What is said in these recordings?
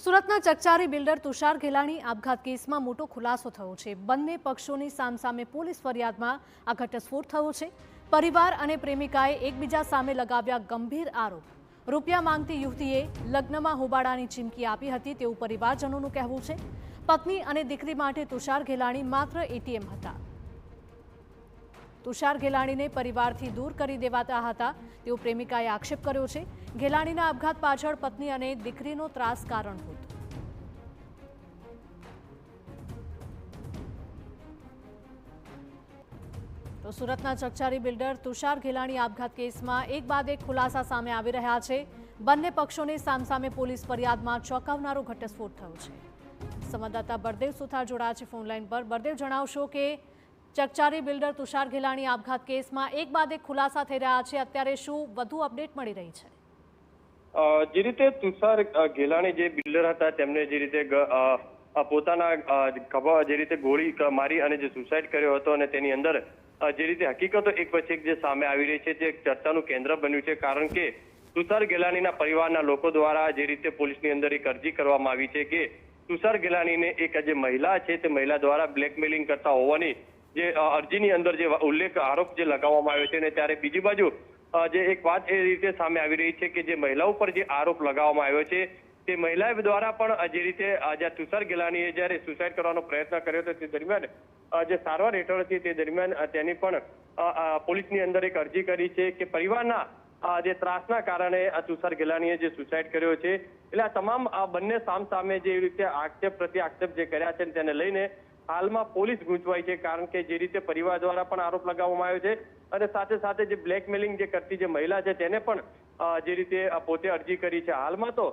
સુરતના ચકચારી બિલ્ડર તુષાર ઘેલાણી આપઘાત કેસમાં મોટો ખુલાસો થયો છે। બંને પક્ષોની સામસામે પોલીસ ફરિયાદમાં આ ઘટસ્ફોટ થયો છે। પરિવાર અને પ્રેમિકાએ એકબીજા સામે લગાવ્યા ગંભીર આરોપ। રૂપિયા માંગતી યુવતીએ લગ્નમાં હોબાળાની ચીમકી આપી હતી તેવું પરિવારજનોનું કહેવું છે। પત્ની અને દીકરી માટે તુષાર ઘેલાણી માત્ર એટીએમ હતા। તુષાર ઘેલાણીને પરિવારથી દૂર કરી દેવાતા હતા તેવો પ્રેમિકાએ આક્ષેપ કર્યો છે। ઘેલાણીના આપઘાત પાછળ પત્ની અને દીકરીનો ત્રાસ કારણભૂત। તો સુરતના ચકચારી બિલ્ડર તુષાર ઘેલાણી આપઘાત કેસમાં એક બાદ એક ખુલાસા સામે આવી રહ્યા છે। બંને પક્ષોની સામસામે પોલીસ ફરિયાદમાં ચોંકાવનારો ઘટસ્ફોટ થયો છે। સંવાદદાતા બળદેવ સુથાર જોડાયા છે ફોનલાઈન પર। બળદેવ, જણાવશો કે ચકચારી બિલ્ડર તુષાર ઘેલાણી આપઘાત કેસમાં એક બાદ એક ખુલાસા થઈ રહ્યા છે। અત્યારે શું વધુ અપડેટ મળી રહી છે? જે રીતે તુષાર ઘેલાણી જે બિલ્ડર હતા તેમને જે રીતે પોતાના ખભા જે રીતે ગોળી મારી અને જે સુસાઇડ કર્યો હતો અને તેની અંદર જે રીતે હકીકતો એક પછી એક જે સામે આવી રહી છે તે ચર્ચાનું કેન્દ્ર બન્યું છે। કારણ કે તુષાર ઘેલાણીના પરિવારના લોકો દ્વારા જે રીતે પોલીસની અંદર એક અરજી કરવામાં આવી છે કે તુષાર ઘેલાણીને એક જે મહિલા છે તે મહિલા દ્વારા બ્લેકમેલિંગ કરતા હોવાની જે અરજીની અંદર જે ઉલ્લેખ આરોપ જે લગાવવામાં આવ્યો છે ને ત્યારે બીજી બાજુ જે એક વાત એ રીતે સામે આવી રહી છે કે જે મહિલા ઉપર જે આરોપ લગાવવામાં આવ્યો છે તે મહિલા દ્વારા પણ જે રીતે જ્યાં તુષાર ઘેલાણીએ જ્યારે સુસાઇડ કરવાનો પ્રયત્ન કર્યો હતો તે દરમિયાન જે સારવાર હેઠળ હતી તે દરમિયાન તેની પણ પોલીસની અંદર એક અરજી કરી છે કે પરિવારના જે ત્રાસના કારણે તુષાર ઘેલાણીએ જે સુસાઇડ કર્યો છે। એટલે આ તમામ બંને સામે જે રીતે આક્ષેપ પ્રતિ આક્ષેપ જે કર્યા છે તેને લઈને હાલમાં પોલીસ ગૂંચવાઈ છે। કારણ કે જે રીતે પરિવાર દ્વારા પણ આરોપ લગાવવામાં આવ્યો છે અને સાથે સાથે જે બ્લેકમેલિંગ જે કરતી જે મહિલા છે તેને પણ જે રીતે પોતે અરજી કરી છે। હાલમાં તો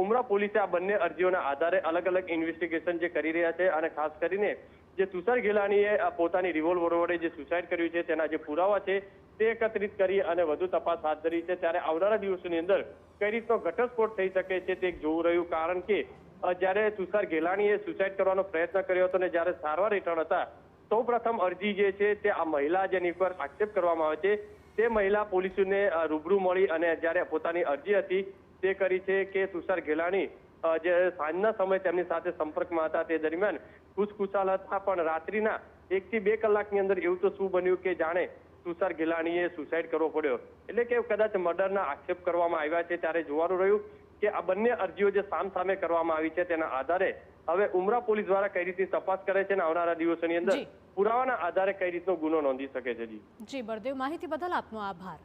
ઉમરા પોલીસે આ બંને અરજીઓના આધારે અલગ અલગ ઇન્વેસ્ટિગેશન જે કરી રહ્યા છે અને ખાસ કરીને જે તુષાર ઘેલાણીએ પોતાની રિવોલ્વર વડે જે સુસાઇડ કર્યું છે તેના જે પુરાવા છે તે એકત્રિત કરી અને વધુ તપાસ હાથ ધરી છે। ત્યારે આવનારા દિવસોની અંદર કઈ રીતનો ઘટસ્ફોટ થઈ શકે છે તે જોવું રહ્યું। કારણ કે જ્યારે તુષાર ઘેલાણીએ સુસાઇડ કરવાનો પ્રયત્ન કર્યો હતો ને જ્યારે સારવાર હેઠળ હતા સૌ પ્રથમ અરજી જે છે તે આ મહિલા જેની પર આક્ષેપ કરવામાં આવે છે તે મહિલા પોલીસને રૂબરૂ મળી અને જ્યારે પોતાની અરજી હતી તે કરી છે કે તુષાર ઘેલાણી જે સાંજના સમય તેમની સાથે સંપર્કમાં હતા તે દરમિયાન ખુશખુશાલ હતા પણ રાત્રિના 1 થી 2 કલાકની અંદર એવું તો શું બન્યું કે જાણે તુષાર ઘેલાણીએ સુસાઇડ કરવો પડ્યો। એટલે કે કદાચ મર્ડરના આક્ષેપ કરવામાં આવ્યા છે। ત્યારે જોવાનું રહ્યું કે આ બંને અરજીઓ જે સામે કરવામાં આવી છે તેના આધારે હવે ઉમરા પોલીસ દ્વારા કઈ રીતની તપાસ કરે છે અને આવનારા દિવસોની અંદર પુરાવાના આધારે કઈ રીતનો ગુનો નોંધી શકે છે। જી બળદેવ, માહિતી બદલ આપનો આભાર।